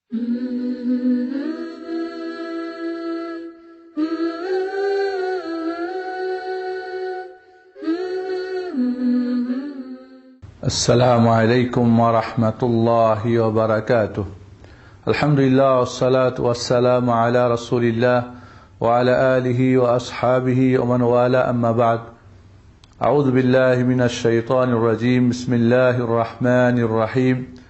السلام عليكم ورحمة الله وبركاته. الحمد لله والصلاة والسلام على رسول الله وعلى آله وأصحابه ومن والاه، أما بعد. أعوذ بالله من الشيطان الرجيم. بسم الله الرحمن الرحيم.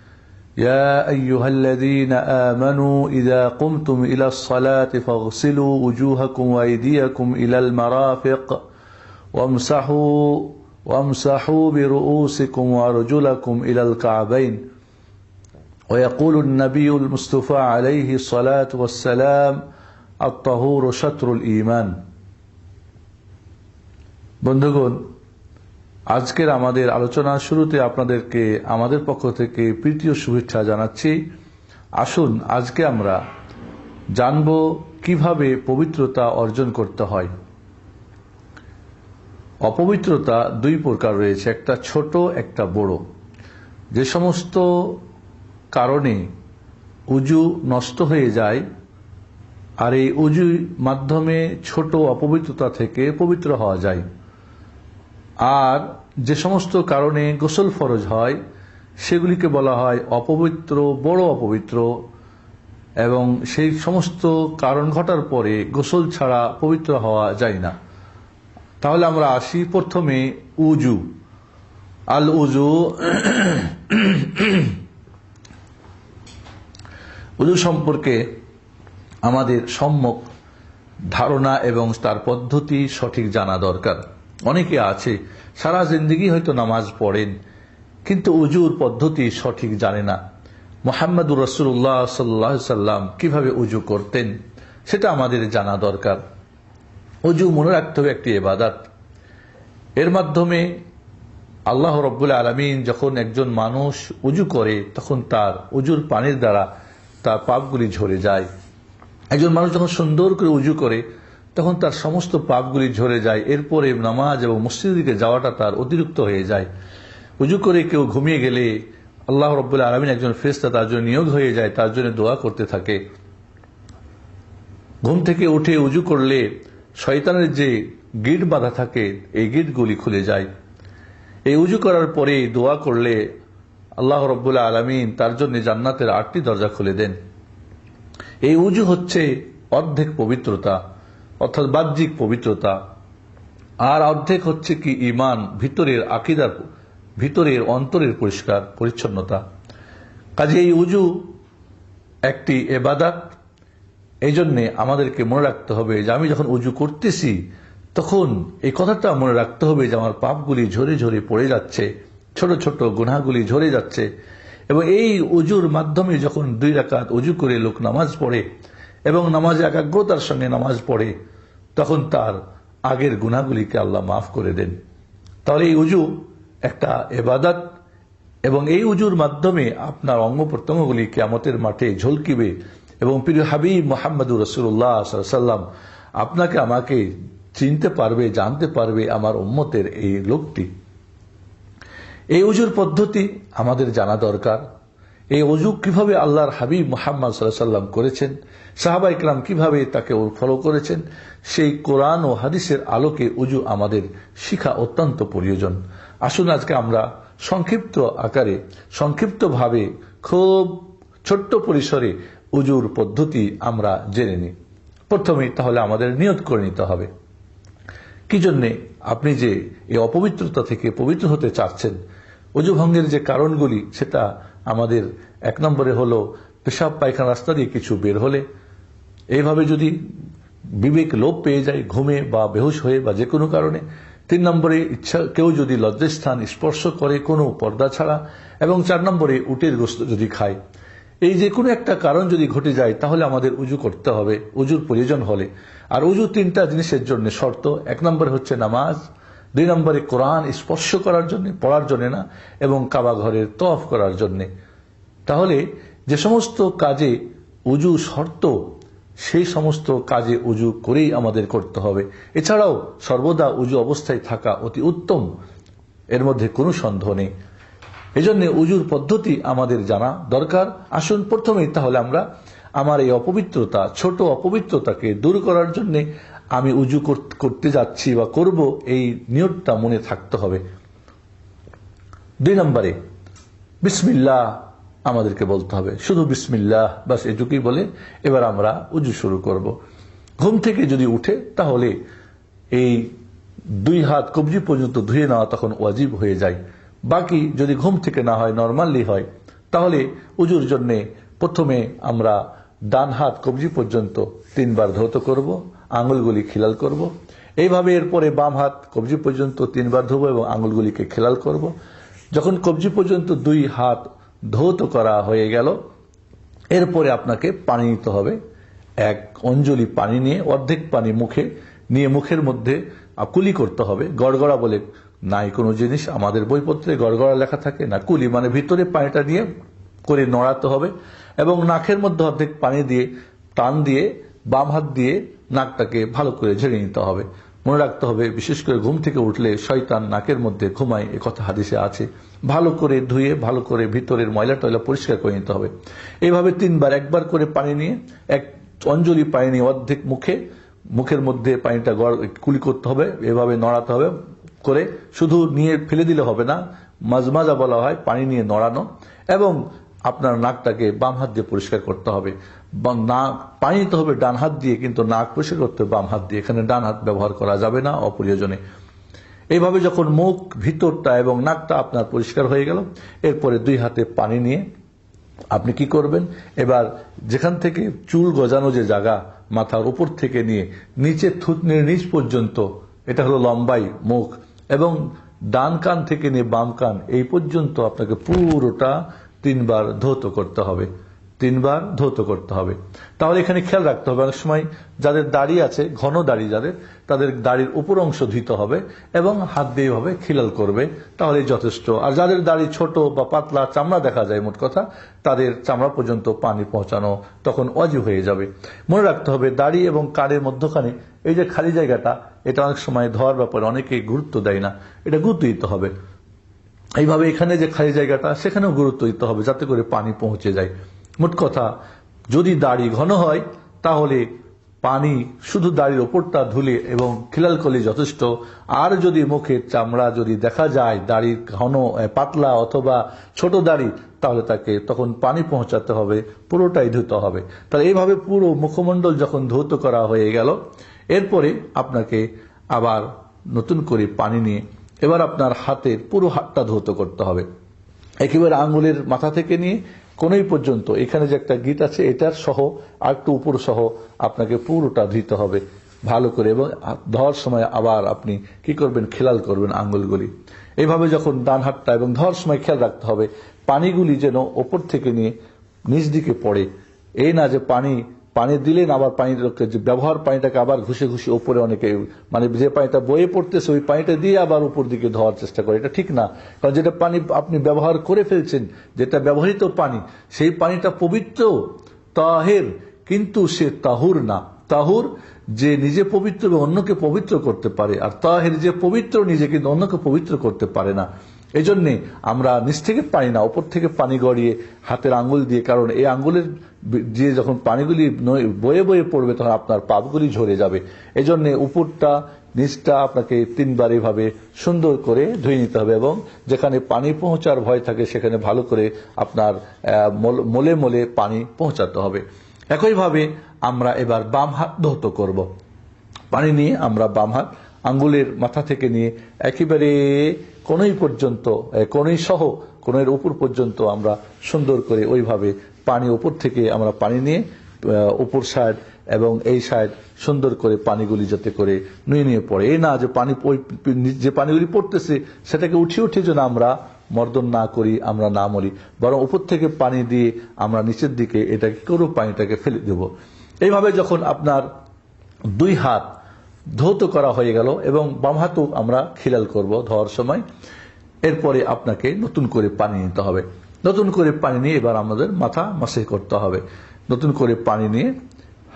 يا أيها الذين آمنوا إذا قمتم إلى الصلاة فاغسلوا وجوهكم وأيديكم إلى المرافق وامسحوا برؤوسكم وأرجلكم إلى الكعبين. ويقول النبي المصطفى عليه الصلاة والسلام الطهور شطر الإيمان. বন্ধুগণ, আজকের আমাদের আলোচনার শুরুতে আপনাদেরকে আমাদের পক্ষ থেকে প্রীতীয় শুভেচ্ছা জানাচ্ছি। আসুন আজকে আমরা জানব কিভাবে পবিত্রতা অর্জন করতে হয়। অপবিত্রতা দুই প্রকার রয়েছে, একটা ছোট একটা বড়। যে সমস্ত কারণে উজু নষ্ট হয়ে যায়, আর এই উজুর মাধ্যমে ছোট অপবিত্রতা থেকে পবিত্র হওয়া যায়। আর যে সমস্ত কারণে গোসল ফরজ হয় সেগুলিকে বলা হয় অপবিত্র, বড় অপবিত্র। এবং সেই সমস্ত কারণ ঘটার পরে গোসল ছাড়া পবিত্র হওয়া যায় না। তাহলে আমরা আসি প্রথমে উজু। আল উজু, উজু সম্পর্কে আমাদের সম্যক ধারণা এবং তার পদ্ধতি সঠিক জানা দরকার। অনেকে আছে সারা জিন্দেগি হয়তো নামাজ পড়েন, কিন্তু উজুর পদ্ধতি সঠিক জানে না। মুহাম্মদুর রাসূলুল্লাহ সাল্লাল্লাহু আলাইহি সাল্লাম কিভাবে উজু করতেন সেটা আমাদের জানা দরকার। উজু মনে রাখতে হবে একটি ইবাদত। এর মাধ্যমে আল্লাহ রাব্বুল আলামিন যখন একজন মানুষ উজু করে তখন তার উজুর পানির দ্বারা তার পাপগুলি ঝরে যায়। একজন মানুষ যখন সুন্দর করে উজু করে তখন তার সমস্ত পাপগুলি ঝরে যায়। এরপরে নামাজ এবং মসজিদের দিকে যাওয়াটা তার অতিরিক্ত হয়ে যায়। উজু করে কেউ ঘুমিয়ে গেলে আল্লাহ রাব্বুল আলামিন একজন ফেরেশতা তার জন্য নিয়োগ হয়ে যায়, তার জন্য দোয়া করতে থাকে। ঘুম থেকে উঠে উজু করলে শয়তানের যে গিট বাঁধা থাকে এই গিটগুলি খুলে যায়। এই উজু করার পরে দোয়া করলে আল্লাহ রাব্বুল আলামিন তার জন্য জান্নাতের 8টি দরজা খুলে দেন। এই উজু হচ্ছে অর্ধেক পবিত্রতা, অর্থাৎ বাহ্যিক পবিত্রতা, আর অর্ধেক হচ্ছে কি ঈমান, ভিতরের আকীদার, ভিতরের অন্তরের পরিষ্কার পরিচ্ছন্নতা। কাজে এই উজু একটি ইবাদত। এই জন্যে আমাদেরকে মনে রাখতে হবে যে আমি যখন উজু করতেছি তখন এই কথাটা মনে রাখতে হবে যে আমার পাপগুলি ঝরে ঝরে পড়ে যাচ্ছে, ছোট ছোট গুনাহগুলি ঝরে যাচ্ছে। এবং এই উজুর মাধ্যমে যখন 2 রাকাত উজু করে লোক নামাজ পড়ে এবং নামাজে একাগ্রতার সঙ্গে নামাজ পড়ে তখন তার আগের গুনাহগুলিকে আল্লাহ মাফ করে দেন। তাহলে এই উজু একটা ইবাদত এবং এই উজুর মাধ্যমে আপনার অঙ্গ প্রত্যঙ্গগুলি কিয়ামতের মাঠে ঝলকিবে এবং প্রিয় হাবিব মুহাম্মদুর রাসূলুল্লাহ সাল্লাল্লাহু আলাইহি ওয়াসাল্লাম আপনাকে আমাকে চিনতে পারবে, জানতে পারবে আমার উম্মতের এই লোকটি। এই উজুর পদ্ধতি আমাদের জানা দরকার। এই উজু কিভাবে আল্লাহর হাবিব মুহাম্মদ সাল্লাল্লাহু আলাইহি ওয়াসাল্লাম করেছেন, সাহাবা ইকরাম কিভাবে তাকে ফলো করেছেন, সেই কোরআন ও হাদিসের আলোকে উজু আমাদের শিখা অত্যন্ত প্রয়োজন। আসুন আজকে আমরা সংক্ষিপ্ত আকারে, সংক্ষিপ্তভাবে, খুব ছোট্ট পরিসরে উজুর পদ্ধতি আমরা জেনে নিই। প্রথমে তাহলে আমাদের নিয়ত করে নিতে হবে কি জন্যে আপনি যে এই অপবিত্রতা থেকে পবিত্র হতে চাচ্ছেন। উজু ভঙ্গের যে কারণগুলি সেটা আমাদের 1 নম্বরে হলো পেশাব পায়খানা রাস্তা দিয়ে কিছু বের হলে, এইভাবে যদি বিবেক লোপ পেয়ে যায় ঘুমে বা বেহুশ হয়ে বা যে কোনো কারণে। 3 নম্বরে ইচ্ছা কেউ যদি লজ্জাস্থান স্পর্শ করে কোনো পর্দা ছাড়া, এবং 4 নম্বরে উটের গোশত যদি খায়। এই যে কোনো একটা কারণ যদি ঘটে যায় তাহলে আমাদের উজু করতে হবে উজুর প্রয়োজন হলে। আর উজু 3টা জিনিসের জন্য শর্ত। 1 নম্বরে হচ্ছে নামাজ, 2 নম্বরে কোরআন স্পর্শ করার জন্য, পড়ার জন্য না, এবং কাবা ঘরের তওয়াফ করার জন্য। তাহলে যে সমস্ত কাজে উজু শর্ত সেই সমস্ত কাজে উজু করেই আমাদের করতে হবে। এছাড়াও সর্বদা উজু অবস্থায় থাকা অতি উত্তম, এর মধ্যে কোনো সন্দেহ নেই। এই জন্য উজুর পদ্ধতি আমাদের জানা দরকার। আসুন প্রথমেই তাহলে আমরা আমার এই অপবিত্রতা, ছোট অপবিত্রতাকে দূর করার জন্য আমি উজু করতে যাচ্ছি বা করব, এই নিয়তটা মনে থাকতে হবে। 2 নম্বরে বিসমিল্লাহ আমাদেরকে বলতে হবে, শুধু বিসমিল্লাহ, বাস এটুকুই বলে এবার আমরা উজু শুরু করব। ঘুম থেকে যদি উঠে তাহলে এই 2 হাত কবজি পর্যন্ত ধুয়ে নেওয়া তখন ওয়াজিব হয়ে যায়। বাকি যদি ঘুম থেকে না হয়, নরমালি হয়, তাহলে উজুর জন্য প্রথমে আমরা ডান হাত কবজি পর্যন্ত 3 বার ধৌত করব, আঙুলগুলি খিলাল করব। এইভাবে এরপরে বাম হাত কবজি পর্যন্ত 3 বার ধোবো এবং আঙুলগুলিকে খিলাল করব। যখন কবজি পর্যন্ত 2 হাত ধৌত করা হয়ে গেল, এরপরে আপনাকে পানি নিতে হবে। 1 অঞ্জলি পানি নিয়ে অর্ধেক পানি মুখে নিয়ে মুখের মধ্যে কুলি করতে হবে। গড়গড়া বলে নাই কোনো জিনিস, আমাদের বইপত্রে গড়গড়া লেখা থাকে না, কুলি মানে ভিতরে পানিটা নিয়ে করে নড়াতে হবে এবং নাকের মধ্যে অর্ধেক পানি দিয়ে টান দিয়ে বাম হাত দিয়ে নাকটাকে ভালো করে ঝেড়ে নিতে হবে। মনে রাখতে হবে, বিশেষ করে ঘুম থেকে উঠলে শয়তান নাকের মধ্যে ঘুমায়, এ কথা হাদিসে আছে। ভালো করে ধুয়ে ভালো করে ভিতরের ময়লা টয়লা পরিষ্কার করে নিতে হবে। এইভাবে 3 বার, 1 বার করে পানি নিয়ে 1 অঞ্জলি পানি নিয়ে অর্ধেক মুখের মধ্যে পানিটা কুলি করতে হবে, এভাবে নড়াতে হবে করে, শুধু নিয়ে ফেলে দিলে হবে না, মাজমাজা বলা হয়, পানি নিয়ে নড়ানো। এবং আপনার নাকটাকে বাম হাত দিয়ে পরিষ্কার করতে হবে। পানি নিতে হবে ডান হাত দিয়ে, কিন্তু নাক পরিষ্কার করতে হবে বাম হাত দিয়ে, এখানে ডান হাত ব্যবহার করা যাবে না অপ্রয়োজনে। এইভাবে যখন মুখ, ভিতরটা এবং নাকটা আপনার পরিষ্কার হয়ে গেল, এরপরে 2 হাতে পানি নিয়ে আপনি কি করবেন, এবার যেখান থেকে চুল গজানো যে জায়গা, মাথার উপর থেকে নিয়ে নিচে থুতনির নিচ পর্যন্ত, এটা হলো লম্বাই মুখ, এবং ডান কান থেকে নিয়ে বাম কান এই পর্যন্ত আপনাকে পুরোটা 3 বার ধৌত করতে হবে। 3 বার ধৌত করতে হবে। তাহলে এখানে খেয়াল রাখতে হবে, অনেক সময় যাদের দাড়ি আছে, ঘন দাড়ি যাদের, তাদের দাড়ির উপর অংশ ধুইতে হবে এবং হাত দিয়ে ভাবে খিলাল করবে, তাহলে যথেষ্ট। আর যাদের দাড়ি ছোট বা পাতলা, চামড়া দেখা যায়, মোট কথা তাদের চামড়া পর্যন্ত পানি পৌঁছানো তখন ওয়াজিব হয়ে যাবে। মনে রাখতে হবে, দাড়ি এবং কানের মধ্যখানে এই যে খালি জায়গাটা, এটা অনেক সময় ধোয়ার ব্যাপারে অনেকে গুরুত্ব দেয় না, এটা গুরুত্ব দিতে হবে। এইভাবে এখানে যে খালি জায়গাটা, সেখানেও গুরুত্ব দিতে হবে যাতে করে পানি পৌঁছে যায়। মোট কথা, যদি দাড়ি ঘন হয় তাহলে পানি শুধু দাড়ির ওপরটা ধুলে এবং খিলাল করলে যথেষ্ট। আর যদি মুখের চামড়া যদি দেখা যায় দাড়ি ঘন, পাতলা অথবা ছোট দাড়ি, তাহলে তাকে তখন পানি পৌঁছাতে হবে, পুরোটাই ধুতে হবে। তাহলে এইভাবে পুরো মুখমণ্ডল যখন ধৌত করা হয়ে গেল, এরপরে আপনাকে আবার নতুন করে পানি নিয়ে এবার আপনার হাতের পুরো হাতটা ধৌত করতে হবে, একেবারে আঙ্গুলের মাথা থেকে নিয়ে কোনই পর্যন্ত। এখানে যে একটা গিট আছে, এটার সহ আর একটু উপর সহ আপনাকে পুরোটা ধুতে হবে ভালো করে, এবং ধোয়ার সময় আবার আপনি কি করবেন, খেলাল করবেন আঙ্গুলগুলি। এইভাবে যখন ডান হাতটা, এবং ধোয়ার সময় খেয়াল রাখতে হবে পানিগুলি যেন ওপর থেকে নিয়ে নিচ দিকে পড়ে, এই না যে পানি দিলেন আবার পানিটাকে, যে ব্যবহার পানিটাকে আবার ঘুষে ঘুষে উপরে, অনেকে মানে যে পানিটা বয়ে পড়তেছে ওই পানিটা দিয়ে আবার উপর দিকে ধোয়ার চেষ্টা করে, এটা ঠিক না। কারণ যেটা পানি আপনি ব্যবহার করে ফেলছেন, যেটা ব্যবহৃত পানি, সেই পানিটা পবিত্র, তাহের, কিন্তু সে তাহুর না। তাহুর যে নিজে পবিত্র এবং অন্যকে পবিত্র করতে পারে, আর তাহের যে পবিত্র নিজে কিন্তু অন্যকে পবিত্র করতে পারে না। এই জন্যে আমরা নিচ থেকে পানি না, উপর থেকে পানি গড়িয়ে হাতের আঙ্গুল দিয়ে, কারণ এই আঙ্গুলের যে যখন পানিগুলি বয়ে বয়ে পড়বে তখন আপনার পাপগুলি ঝরে যাবে। এই জন্যে উপরটা নিচটা আপনাকে 3 বার এভাবে সুন্দর করে ধুয়ে নিতে হবে, এবং যেখানে পানি পৌঁছার ভয় থাকে সেখানে ভালো করে আপনার মলে মলে পানি পৌঁছাতে হবে। একইভাবে আমরা এবার বাম হাত ধৌত করব। পানি নিয়ে আমরা বাম হাত আঙ্গুলের মাথা থেকে নিয়ে একেবারে কোনই পর্যন্ত, কোনই সহ কোনের উপর পর্যন্ত আমরা সুন্দর করে ওইভাবে পানি উপর থেকে আমরা পানি নিয়ে উপর সাইড এবং এই সাইড সুন্দর করে পানিগুলি যাতে করে নুয়ে নিয়ে পড়ে। এই না যে পানি, যে পানিগুলি পড়তেছে সেটাকে উঠিয়ে উঠিয়ে যেন আমরা মর্দন না করি, আমরা না মরি, বরং উপর থেকে পানি দিয়ে আমরা নিচের দিকে এটা কি করব, পানিটাকে ফেলে দেব। এইভাবে যখন আপনার 2 হাত ধৌত করা হয়ে গেল এবং বাম হাতও আমরা খিলাল করব ধোয়ার সময়, এরপরে আপনাকে নতুন করে পানি নিতে হবে। নতুন করে পানি নিয়ে এবার আমাদের মাথা মাসে করতে হবে। নতুন করে পানি নিয়ে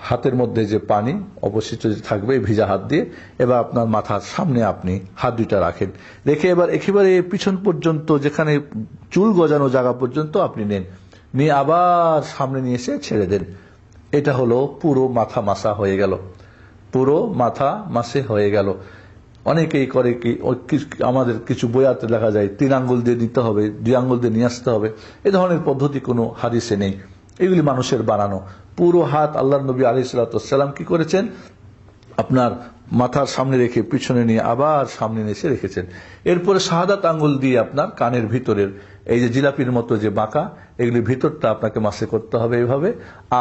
হাতের মধ্যে যে পানি অবশিষ্ট যে থাকবে ভিজা হাত দিয়ে এবার আপনার মাথার সামনে আপনি হাত দুইটা রাখেন, রেখে এবার একেবারে পিছন পর্যন্ত যেখানে চুল গজানো জায়গা পর্যন্ত আপনি নেন, নিয়ে আবার সামনে নিয়ে এসে ছেড়ে দেন। এটা হলো পুরো মাথা মাসা হয়ে গেল, পুরো মাথা মাসে হয়ে গেল। অনেকেই করে কি, আমাদের কিছু বইয়াতে লেখা যায় 3 আঙ্গুল দিয়ে নিতে হবে, 2 আঙ্গুল দিয়ে নিয়ে আসতে হবে। এ ধরনের পদ্ধতি কোনো হাদিসে নেই, এগুলি মানুষের বানানো। পুরো হাত আল্লাহর নবী আলাইহিস সালাম কি করেছেন, আপনার মাথার সামনে রেখে পিছনে নিয়ে আবার সামনে এসে রেখেছেন। এরপরে শাহাদাত আঙ্গুল দিয়ে আপনার কানের ভিতরের এই যে জিলাপির মতো যে বাঁকা, এগুলির ভিতরটা আপনাকে মাসে করতে হবে এইভাবে,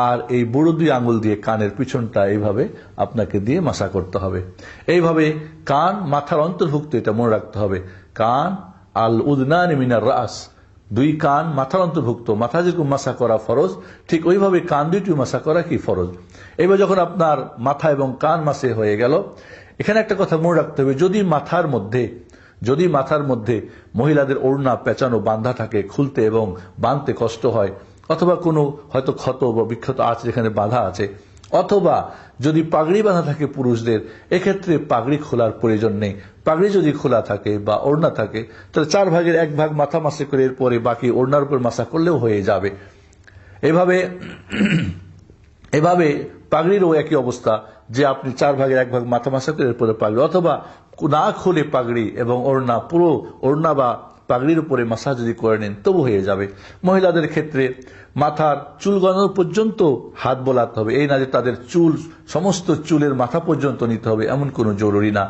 আর এই বুড়ো 2 আঙ্গুল দিয়ে কানের পিছনটা এইভাবে আপনাকে দিয়ে মাসা করতে হবে। এইভাবে কান মাথার অন্তর্ভুক্ত, এটা মনে রাখতে হবে। কান আল উদনানি মিনার রাস, 2 কান মাথার অন্তর্ভুক্ত। মাথা যেরকম মাসা করা ফরজ, ঠিক ওইভাবে কান দুইটি মাসা করা কি ফরজ। এবার যখন আপনার মাথা এবং কান মাসে হয়ে গেল, এখানে একটা কথা মনে রাখতে হবে, যদি মাথার মধ্যে মহিলাদের ওড়না পেঁচানো বাঁধা থাকে, খুলতে এবং বাঁধতে কষ্ট হয়, অথবা কোনো হয়তো ক্ষত বা বিক্ষত আছে যেখানে বাঁধা আছে, অথবা যদি পাগড়ি বাঁধা থাকে পুরুষদের, এক্ষেত্রে পাগড়ি খোলার প্রয়োজন নেই। পাগড়ি যদি খোলা থাকে বা ওড়না থাকে, তাহলে 4 ভাগের 1 ভাগ মাথা মাসে করে এরপরে বাকি ওড়নার উপর মাসা করলেও হয়ে যাবে। এভাবে পাগড়িরও একই অবস্থা, যে আপনি 4 ভাগের 1 ভাগ মাথা মাসা করে এরপরে পাগড়ি, অথবা না খুলে পাগড়ি এবং ওড়না, পুরো ওড়না বা পাগড়ির উপরে মাসা যদি করে নেন তবু হয়ে যাবে। মহিলাদের ক্ষেত্রে মাথার চুল গজানো পর্যন্ত হাত বোলাতে হবে, এই না যে তাদের চুল সমস্ত চুলের মাথা পর্যন্ত নিতে হবে, এমন কোনো জরুরি না।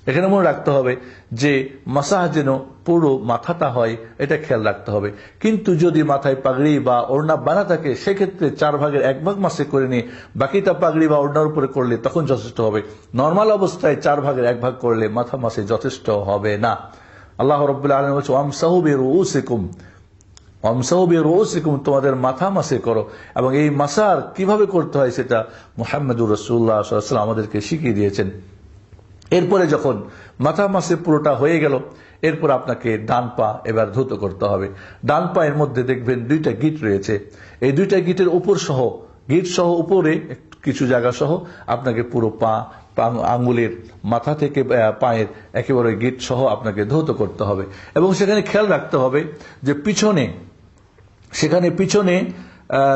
এখানে মনে রাখতে হবে যে মাসাহ যেন পুরো মাথাটা হয়, এটা খেয়াল রাখতে হবে। কিন্তু যদি মাথায় পাগড়ি বা ওড়না বাঁধা থাকে, সেক্ষেত্রে 4 ভাগের 1 ভাগ মাসে করে নিয়ে বাকিটা পাগড়ি বা ওড়নার উপরে করলে তখন যথেষ্ট হবে। নর্মাল অবস্থায় 4 ভাগের 1 ভাগ করলে মাথা মাসে যথেষ্ট হবে না। আল্লাহ রাব্বুল আলামিন বলেছেন ওয়ামসাহু বিরুউসিকুম, তোমাদের মাথা মাসে করো। এবং এই মাসার কিভাবে করতে হয় সেটা মুহাম্মদুর রাসূলুল্লাহ সাল্লাল্লাহু আলাইহি ওয়াসাল্লাম আমাদেরকে শিখিয়ে দিয়েছেন। এরপরে যখন মাথা মাসে পুরোটা হয়ে গেল, এরপর আপনাকে ডান পা এবার ধৌত করতে হবে। ডান পায়ের মধ্যে দেখবেন 2টা গিট রয়েছে, এই 2টা গিটের উপর সহ, গিট সহ উপরে কিছু জায়গা সহ আপনাকে পুরো পা আঙ্গুলের মাথা থেকে পায়ের একেবারে গিট সহ আপনাকে ধৌত করতে হবে। এবং সেখানে খেয়াল রাখতে হবে যে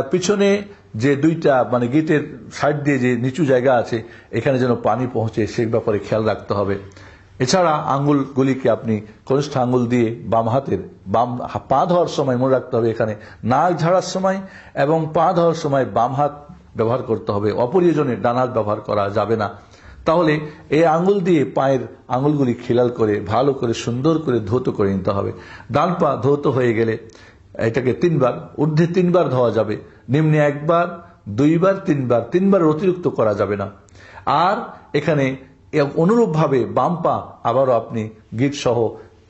পিছনে যে 2টা মানে গিটের সাইড দিয়ে যে নিচু জায়গা আছে, এখানে যেন পানি পৌঁছে সে ব্যাপারে খেয়াল রাখতে হবে। এছাড়া আঙ্গুলগুলিকে আপনি কনিষ্ঠ আঙ্গুল দিয়ে বাম পা ধোয়ার সময় মনে রাখতে হবে, এখানে নাক ঝাড়ার সময় এবং পা ধোয়ার সময় বাম হাত ব্যবহার করতে হবে, অপ্রয়োজনে ডান হাত ব্যবহার করা যাবে না। তাহলে এই আঙ্গুল দিয়ে পায়ের আঙ্গুলগুলি খিলাল করে ভালো করে সুন্দর করে ধৌত করে নিতে হবে। ডান পা ধৌত হয়ে গেলে এটাকে 3 বার, ঊর্ধ্বে 3 বার ধোয়া যাবে, নিম্নে 1 বার, 2 বার, 3 বার, 3 বার অতিরিক্ত করা যাবে না। আর এখানে অনুরূপভাবে বাম পা আবারও আপনি গিট সহ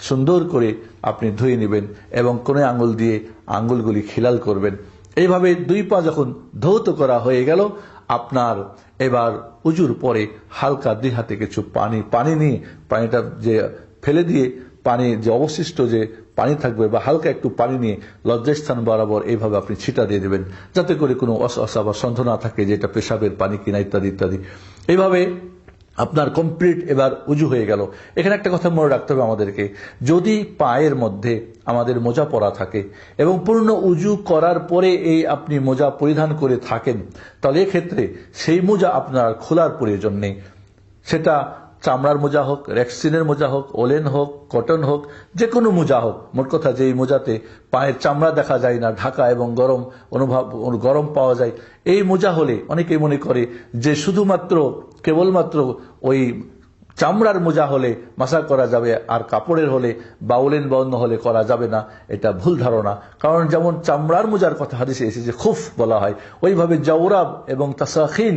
সুন্দর করে আপনি ধুয়ে নেবেন এবং কোন আঙ্গুল দিয়ে আঙ্গুলগুলি খিলাল করবেন। এইভাবে 2 পা যখন ধৌত করা হয়ে গেল, আপনার এবার উজুর পরে হালকা 2 হাতে কিছু পানি নিয়ে পানিটা যে ফেলে দিয়ে পানি যে অবশিষ্ট যে পানি থাকবে বা হালকা একটু পানি নিয়ে লজ্জাস্থান বরাবর এইভাবে আপনি ছিটা দিয়ে দেবেন, যাতে করে কোনো অসা বা সন্দেহ না থাকে যে এটা পেশাবের পানি কিনা ইত্যাদি ইত্যাদি। এইভাবে আপনার কমপ্লিট এবার উজু হয়ে গেল। এখানে একটা কথা মনে রাখতে হবে আমাদেরকে, যদি পায়ের মধ্যে আমাদের মোজা পরা থাকে এবং পূর্ণ উজু করার পরে এই আপনি মোজা পরিধান করে থাকেন, তাহলে এক্ষেত্রে সেই মোজা আপনার খোলার প্রয়োজন নেই। সেটা চামড়ার মোজা হোক, রেক্সিনের মোজা হোক, ওলেন হোক, কটন হোক, যে কোনো মোজা হোক, মোট কথা যে মোজাতে পায়ের চামড়া দেখা যায় না, ঢাকা এবং গরম পাওয়া যায়, এই মোজা হলে অনেকেই মনে করে যে শুধুমাত্র কেবলমাত্র ওই চামড়ার মোজা হলে মাসা করা যাবে, আর কাপড়ের হলে বা ওলেন বা অন্য হলে করা যাবে না। এটা ভুল ধারণা। কারণ যেমন চামড়ার মোজার কথা হাদিসে এসেছে খুফ বলা হয়, ওইভাবে জাওরাব এবং তাসাখিন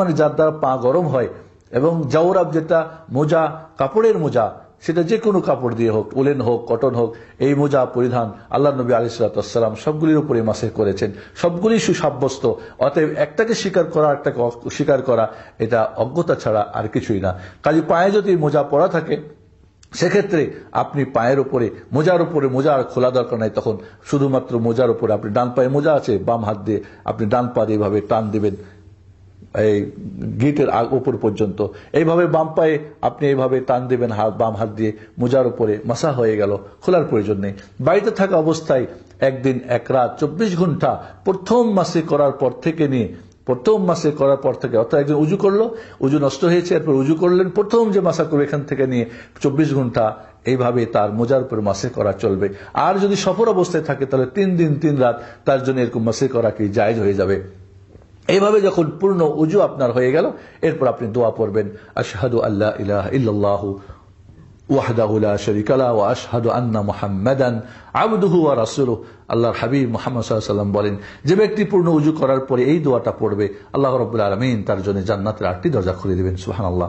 মানে যার দ্বারা পা গরম হয়, এবং জাওরাব যেটা মোজা, কাপড়ের মোজা, সেটা যে কোনো কাপড় দিয়ে হোক, উলেন হোক, কটন হোক, এই মোজা পরিধান আল্লাহ নবী আলাইহিস সালাম সবগুলির উপরে মাসে করেছেন, সবগুলি সুসাব্যস্ত। অতএব একটাকে স্বীকার করা একটাকে অস্বীকার করা এটা অজ্ঞতা ছাড়া আর কিছুই না। কাজে পায়ে যদি মোজা পরা থাকে, সেক্ষেত্রে আপনি পায়ের উপরে মোজা আর খোলা দরকার নাই, তখন শুধুমাত্র মোজার উপরে আপনি ডান পায়ে মোজা আছে, বাম হাত দিয়ে আপনি ডান পা দিয়ে এভাবে টান দিবেন, এই গিটের উপর পর্যন্ত। এইভাবে বাম পায়ে আপনি এইভাবে টান দিবেন, বাম হাত দিয়ে মোজার উপরে মাসা হয়ে গেল, খোলার প্রয়োজন নেই। বাড়িতে থাকা অবস্থায় একদিন এক রাত 24 ঘন্টা প্রথম মাসে করার পর থেকে নিয়ে, অর্থাৎ একজন উজু করলো, উজু নষ্ট হয়েছে, এরপর উজু করলেন, প্রথম যে মাসা করবে এখান থেকে নিয়ে 24 ঘন্টা এইভাবে তার মোজার উপর মাসে করা চলবে। আর যদি সফর অবস্থায় থাকে তাহলে 3 দিন 3 রাত তার জন্য এরকম মাসে করা কি জায়েজ হয়ে যাবে। এইভাবে যখন পূর্ণ উজু আপনার হয়ে গেল, এরপর আপনি দোয়া পড়বেন, আশহাদু আল্লা ইলাহা ইল্লাল্লাহু ওয়াহদাহু লা শারীকা লাহু ওয়া আশহাদু আন্না মুহাম্মাদান আবদুহু ওয়া রাসূলুহু। আল্লাহর হাবিব মুহাম্মদ সাল্লাল্লাহু আলাইহি ওয়াসাল্লাম বলেন, যে ব্যক্তি পূর্ণ উজু করার পরে এই দোয়াটা পড়বে, আল্লাহ রাব্বুল আলামিন তার জন্য জান্নাতের 8টি দরজা খুলে দিবেন। সুবহানাল্লাহ।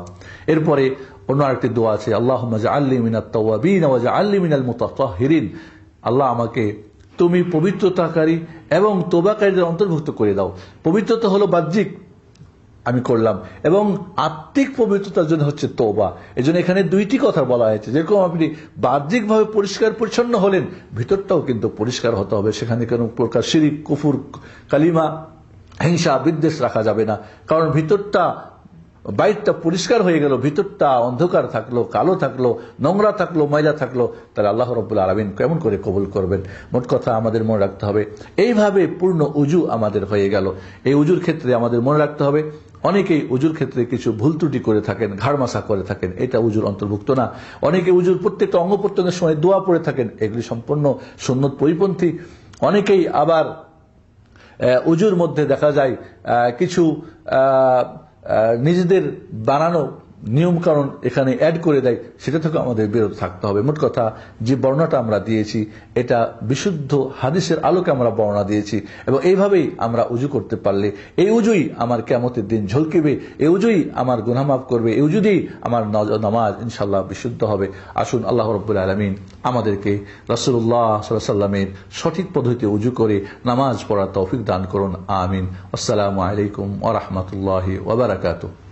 এরপরে অন্য আরেকটি দোয়া আছে, আল্লাহুম্মা জাআলনি মিনাত তাওয়াবিন ওয়া জাআলনি মিনাল মুতাতাহহিরিন। আল্লাহ আমাকে তুমি পবিত্রতাকারী এবং তওবাকারীদের অন্তর্ভুক্ত করে দাও। পবিত্রতা হলো বাহ্যিক, আমি করলাম, এবং আত্মিক পবিত্রতার জন্য হচ্ছে তওবা। এজন্য এখানে 2টি কথা বলা হয়েছে। যেরকম আপনি বাহ্যিকভাবে পরিষ্কার পরিচ্ছন্ন হলেন, ভিতরটাও কিন্তু পরিষ্কার হতে হবে। সেখানে কোনো প্রকার শিরিক, কুফর, কালিমা, হিংসা, বিদ্বেষ রাখা যাবে না। কারণ ভিতরটা, বাইরটা পরিষ্কার হয়ে গেল, ভিতরটা অন্ধকার থাকলো, কালো থাকলো, নোংরা থাকলো, ময়লা থাকলো, তাহলে আল্লাহ রাব্বুল আলামিন কেমন করে কবুল করবেন? মোট কথা আমাদের মনে রাখতে হবে, এইভাবে পূর্ণ উজু আমাদের হয়ে গেল। এই উজুর ক্ষেত্রে আমাদের মনে রাখতে হবে, অনেকেই উজুর ক্ষেত্রে কিছু ভুল ত্রুটি করে থাকেন, ঘাড় মাসা করে থাকেন, এটা উজুর অন্তর্ভুক্ত না। অনেকে উজুর প্রত্যেকটা অঙ্গ প্রত্যঙ্গের সময় দোয়া পড়ে থাকেন, এগুলি সম্পূর্ণ সুন্নত পরিপন্থী। অনেকেই আবার উজুর মধ্যে দেখা যায় কিছু নিজেদের বানানো নিয়ম কারণ এখানে অ্যাড করে দেয়, সেটা থেকে আমাদের বিরত থাকতে হবে। মোট কথা, যে বর্ণনাটা আমরা দিয়েছি এটা বিশুদ্ধ হাদিসের আলোকে আমরা বর্ণনা দিয়েছি, এবং এইভাবেই আমরা উজু করতে পারলে এই উজুই আমার কিয়ামতের দিন ঝলকিবে, এই উজুই আমার গুনাহ মাফ করবে, এই উজুতেই আমার নামাজ ইনশাআল্লাহ বিশুদ্ধ হবে। আসুন আল্লাহ রাব্বুল আলামিন আমাদেরকে রাসূলুল্লাহ সাল্লাল্লাহু আলাইহি ওয়াসাল্লামের সঠিক পদ্ধতিতে উজু করে নামাজ পড়ার তৌফিক দান করুন। আমিন। আসসালামু আলাইকুম ওয়া রাহমাতুল্লাহি ওয়া বারাকাতুহু।